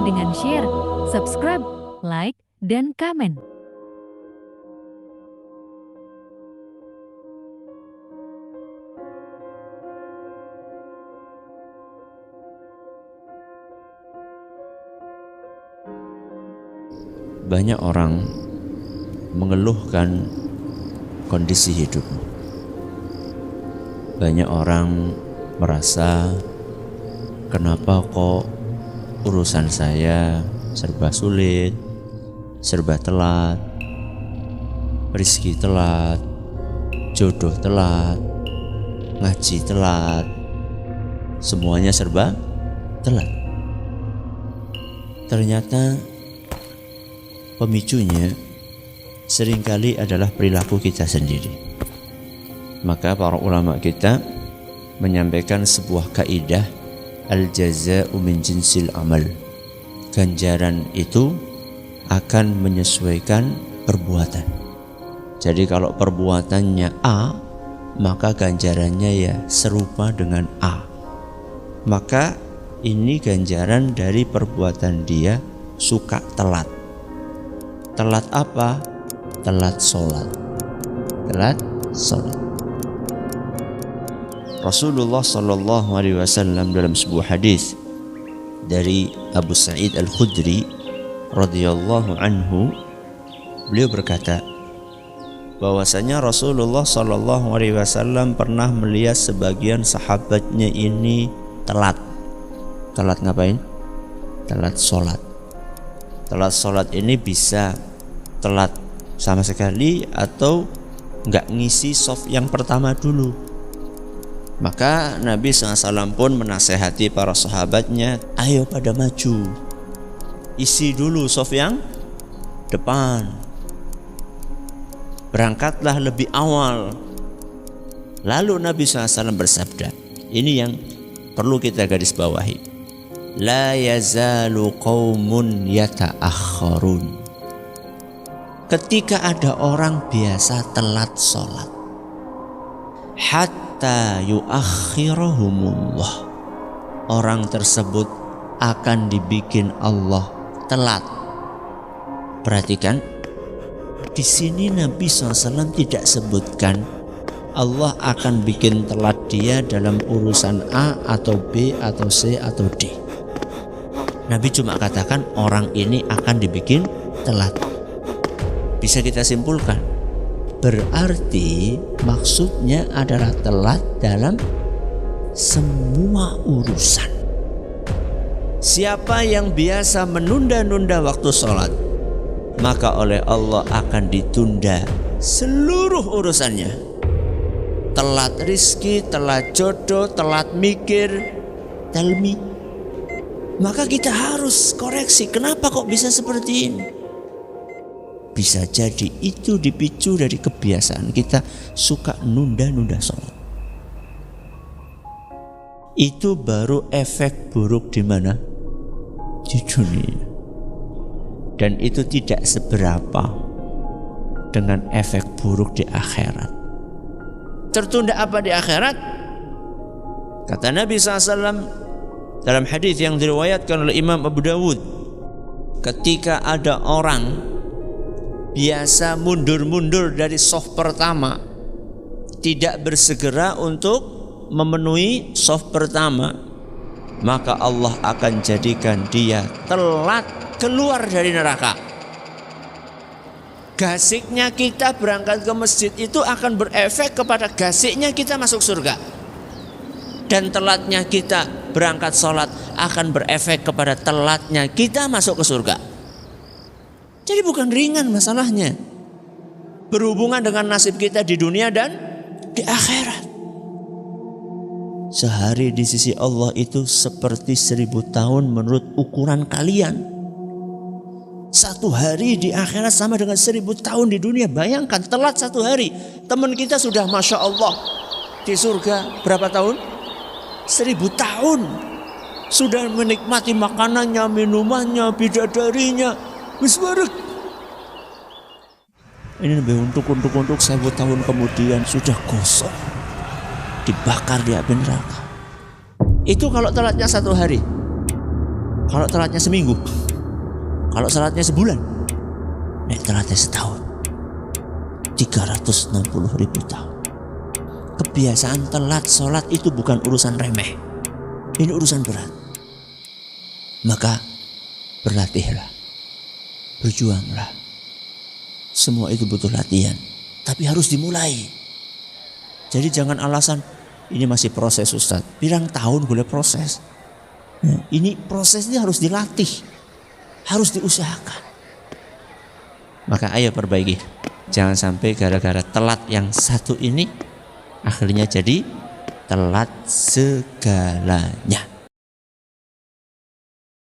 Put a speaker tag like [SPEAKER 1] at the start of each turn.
[SPEAKER 1] dengan share, subscribe, like, dan komen.
[SPEAKER 2] Banyak orang mengeluhkan kondisi hidup. Banyak orang merasa, kenapa kok urusan saya serba sulit, serba telat, rezeki telat, jodoh telat, ngaji telat, semuanya serba telat. Ternyata pemicunya seringkali adalah perilaku kita sendiri. Maka para ulama kita menyampaikan sebuah kaidah, al-jaza'u min jinsil amal. Ganjaran itu akan menyesuaikan perbuatan. Jadi kalau perbuatannya A, maka ganjarannya ya serupa dengan A. Maka ini ganjaran dari perbuatan dia suka telat. Telat apa? Telat sholat. Telat sholat. Rasulullah sallallahu alaihi wasallam dalam sebuah hadis dari Abu Sa'id Al-Khudri radhiyallahu anhu, beliau berkata bahwasanya Rasulullah sallallahu alaihi wasallam pernah melihat sebagian sahabatnya ini telat. Telat ngapain? Telat sholat. Telat sholat ini bisa telat sama sekali atau enggak ngisi shaf yang pertama dulu. Maka Nabi SAW pun menasehati para sahabatnya, ayo pada maju, isi dulu shaf yang depan, berangkatlah lebih awal. Lalu Nabi SAW bersabda, ini yang perlu kita garis bawahi, la yazalu qaumun yata'akhkharun. Ketika ada orang biasa telat sholat, hatta yuakhirahumullah, orang tersebut akan dibikin Allah telat. Perhatikan, di sini Nabi SAW tidak sebutkan Allah akan bikin telat dia dalam urusan A atau B atau C atau D. Nabi cuma katakan orang ini akan dibikin telat. Bisa kita simpulkan, berarti maksudnya adalah telat dalam semua urusan. Siapa yang biasa menunda-nunda waktu sholat, maka oleh Allah akan ditunda seluruh urusannya. Telat rizki, telat jodoh, telat mikir, talmi. Maka kita harus koreksi, kenapa kok bisa seperti ini? Bisa jadi itu dipicu dari kebiasaan kita suka nunda-nunda sholat. Itu baru efek buruk di mana? Di dunia. Dan itu tidak seberapa dengan efek buruk di akhirat. Tertunda apa di akhirat? Kata Nabi SAW dalam hadis yang diriwayatkan oleh Imam Abu Dawud, ketika ada orang biasa mundur-mundur dari shaf pertama, tidak bersegera untuk memenuhi shaf pertama, maka Allah akan jadikan dia telat keluar dari neraka. Gasiknya kita berangkat ke masjid itu akan berefek kepada gasiknya kita masuk surga. Dan telatnya kita berangkat sholat akan berefek kepada telatnya kita masuk ke surga. Jadi bukan ringan masalahnya, berhubungan dengan nasib kita di dunia dan di akhirat. Sehari di sisi Allah itu seperti 1000 tahun menurut ukuran kalian. Satu hari di akhirat sama dengan 1000 tahun di dunia. Bayangkan telat satu hari, teman kita sudah Masya Allah di surga berapa tahun? 1000 tahun. Sudah menikmati makanannya, minumannya, bidadarinya, wisbarek. Ini lebih untuk 1000 tahun kemudian sudah gosong, dibakar di api neraka. Itu kalau telatnya satu hari. Kalau telatnya seminggu, kalau telatnya sebulan, nek telatnya setahun, 360.000 tahun. Kebiasaan telat sholat itu bukan urusan remeh, ini urusan berat. Maka berlatihlah, berjuanglah. Semua itu butuh latihan, tapi harus dimulai. Jadi jangan alasan ini masih proses Ustaz. Pirang tahun boleh proses. Ini prosesnya harus dilatih, harus diusahakan. Maka ayo perbaiki. Jangan sampai gara-gara telat yang satu ini akhirnya jadi telat segalanya.